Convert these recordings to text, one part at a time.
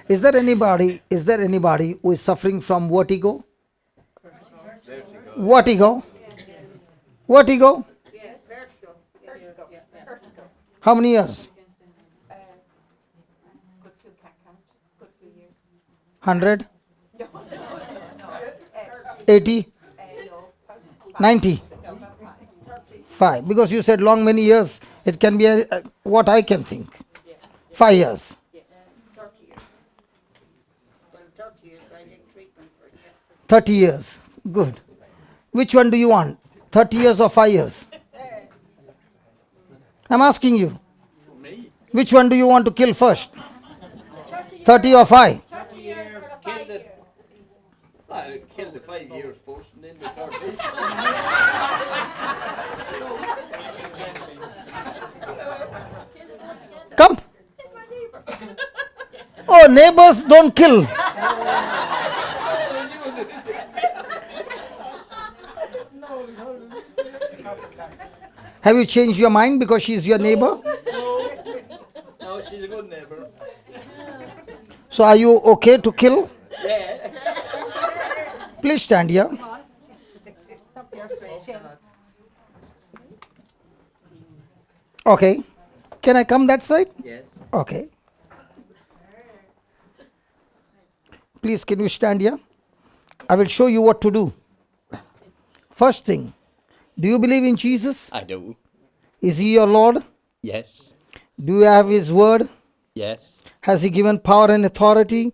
Is there anybody who is suffering from vertigo? Vertigo? Vertigo? How many years? 100? 80? 90? 5. Because you said long many years. It can be what I can think. 5 years. 30 years. Good. Which one do you want? 30 years or 5 years? I'm asking you. Which one do you want to kill first? 30 or 5? Kill the 5 years first and then the 30. Come. Oh, neighbors don't kill. Have you changed your mind because she's your neighbor? No, she's a good neighbor. So are you okay to kill? Yeah. Please stand here. Okay. Can I come that side? Yes. Okay. Please, can you stand here? I will show you what to do. First thing, do you believe in Jesus? I do. Is he your Lord? Yes. Do you have his word? Yes. Has he given power and authority?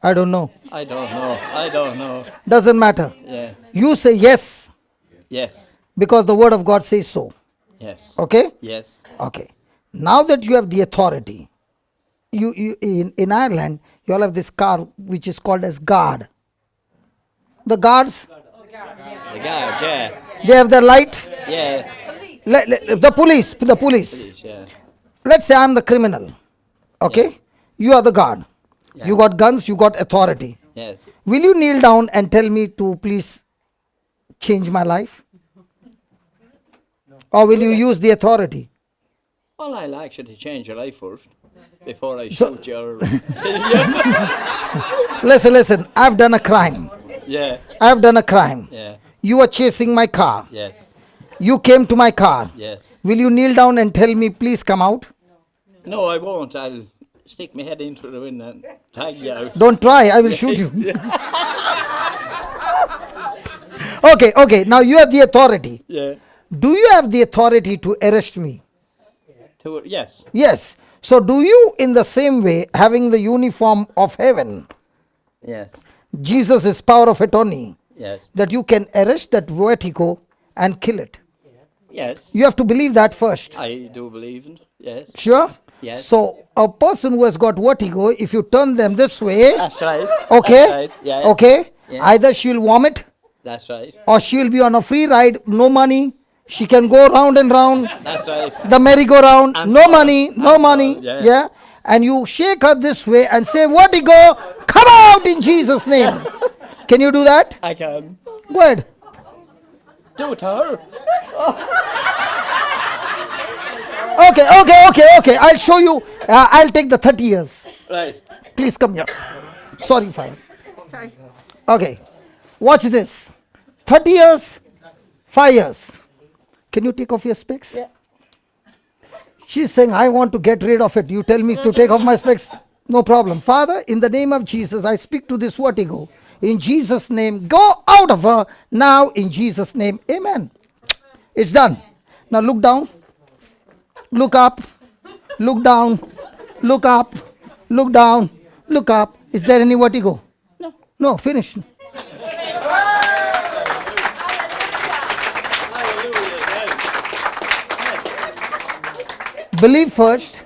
I don't know. I don't know. Doesn't matter. Yeah. You say yes Yes. because the word of God says so. Yes. Okay? Yes. Okay. Now that you have the authority, you in Ireland, you all have this car which is called as guard. The guards, The guard, yeah. they have their light. Yeah. The police. Police, yeah. Let's say I'm the criminal. Okay? You are the guard. Yeah. You got guns, you got authority. Yes. Will you kneel down and tell me to please change my life? Or will you use the authority? Well, I'll ask you to change your life first before I So- shoot your. Listen, I've done a crime. Yeah. I've done a crime. Yeah. You were chasing my car. Yes. You came to my car. Yes. Will you kneel down and tell me please come out? No, I won't. I'll stick my head into the window and tag you out. Don't try, I will shoot you. Okay, now you have the authority. Yeah. Do you have the authority to arrest me? Yes. Yes. So do you in the same way, having the uniform of heaven, Yes. Jesus is power of attorney, Yes. that you can arrest that vertigo and kill it? Yes. You have to believe that first. I do believe in. Yes. Sure? Yes. So a person who has got vertigo, if you turn them this way, That's right. okay, That's right. Yeah. okay, Yeah. either she'll vomit That's right. or she'll be on a free ride, no money. She can go round and round, That's right. the merry-go-round, And no fall. money, no And money. fall, yeah. Yeah. And you shake her this way and say, vertigo, come out in Jesus' name. Can you do that? I can. Go ahead. Do it to her. Okay. I'll show you. I'll take the 30 years. Right. Please come here. Sorry, fine. Okay. Watch this. 30 years, 5 years. Can you take off your specs? Yeah. She's saying, I want to get rid of it. You tell me to take off my specs. No problem. Father, in the name of Jesus, I speak to this vertigo. In Jesus' name, go out of her now in Jesus' name. Amen. It's done. Now look down. Look up. Look down. Look up. Look down. Look up. Is there any vertigo? No. No, finish. Believe first,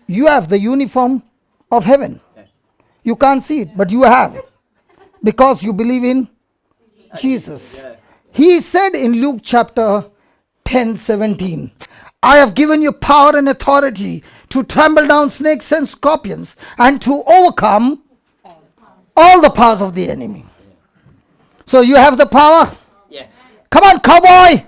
you have the uniform of heaven. You can't see it, but you have. Because you believe in Jesus. He said in Luke chapter 10:17, I have given you power and authority to trample down snakes and scorpions and to overcome all the powers of the enemy. So you have the power. Yes. Come on, cowboy.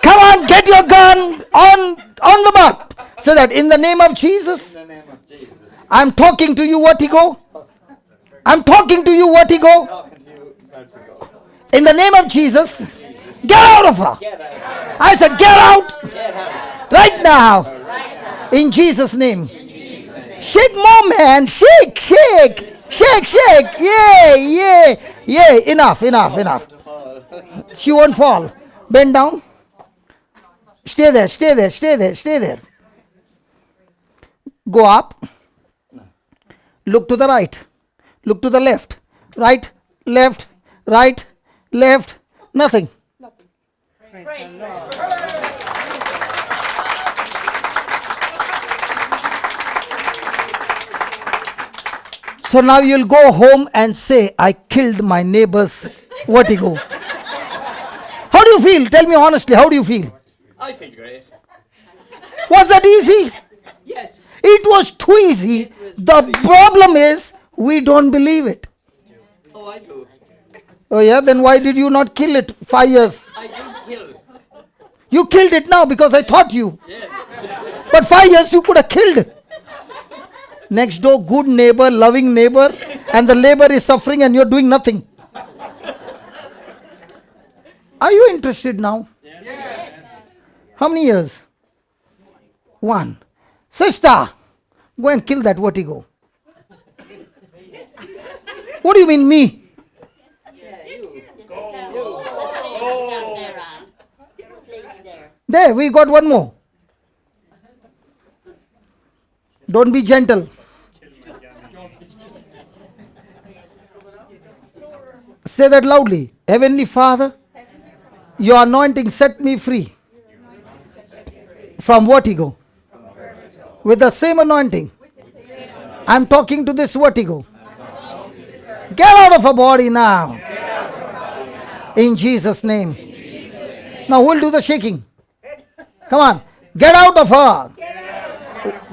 Come on, get your gun on the butt. So that in the name of Jesus, In the name of Jesus. I'm talking to you, vertigo. I'm talking to you, vertigo. In the name of Jesus, get out of her. I said, get out. Right now. In Jesus' name. Shake more, man. Shake, shake. Shake, shake. Yeah, yeah, yeah. Enough, enough, enough. She won't fall. Bend down. Stay there, stay there, stay there, stay there. Go up. Look to the right. Look to the left. Right, left, right, left. Nothing. Praise the Lord. So now you'll go home and say, I killed my neighbor's vertigo. How do you feel? Tell me honestly, how do you feel? I feel great. Was that easy? Yes. It was too easy. The problem is, we don't believe it. Oh, I do. Oh yeah, then why did you not kill it 5 years? I did kill. You killed it now because I taught you. Yes. But 5 years you could have killed. Next door, good neighbor, loving neighbor, and the neighbor is suffering and you're doing nothing. Are you interested now? Yes. How many years? 1. Sister, go and kill that vertigo. What do you mean, me? There, we got one more. Don't be gentle. Say that loudly. Heavenly Father, your anointing set me free from vertigo. With the same anointing, I'm talking to this vertigo. Get out of her body now. In Jesus' name. Now who will do the shaking? Come on. Get out of her.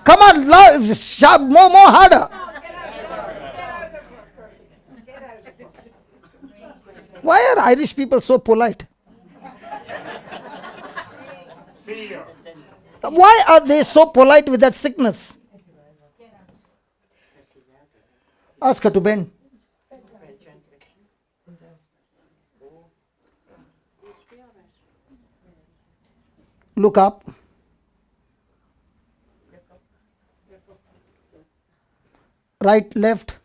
Come on, more harder. Why are Irish people so polite? Why are they so polite with that sickness? Ask her to bend. Look up. Right, left.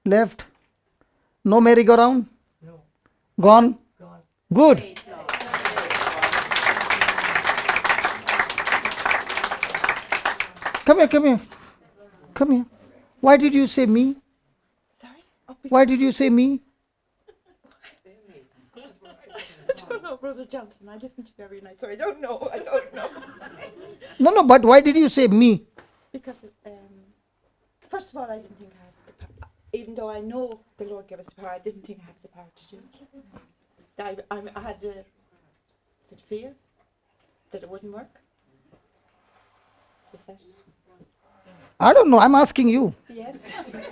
Left. No merry-go-round? No. Gone? Gone. Good. Come here, come here. Come here. Why did you say me? Sorry? Why did you say me? I don't know, Brother Johnson. I listen to you every night, so I don't know. I don't know. No, but why did you say me? Because, first of all, I didn't think I had the power. Even though I know the Lord gave us the power, I didn't think I had the power to do it. I had fear that it wouldn't work. Is that? I don't know. I'm asking you. Yes,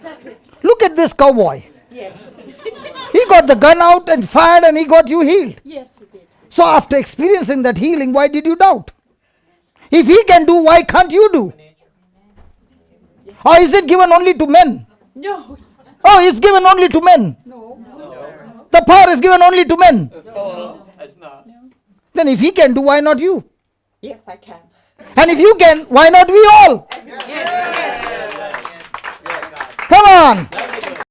that's it. Look at this cowboy. Yes. He got the gun out and fired and he got you healed. Yes, he did. So after experiencing that healing, why did you doubt? If he can do, why can't you do? Yes. Or is it given only to men? No. Oh, it's given only to men. No. The power is given only to men. No, it's not. No. Then if he can do, why not you? Yes, I can. And if you can, why not we all? Yes. Come on.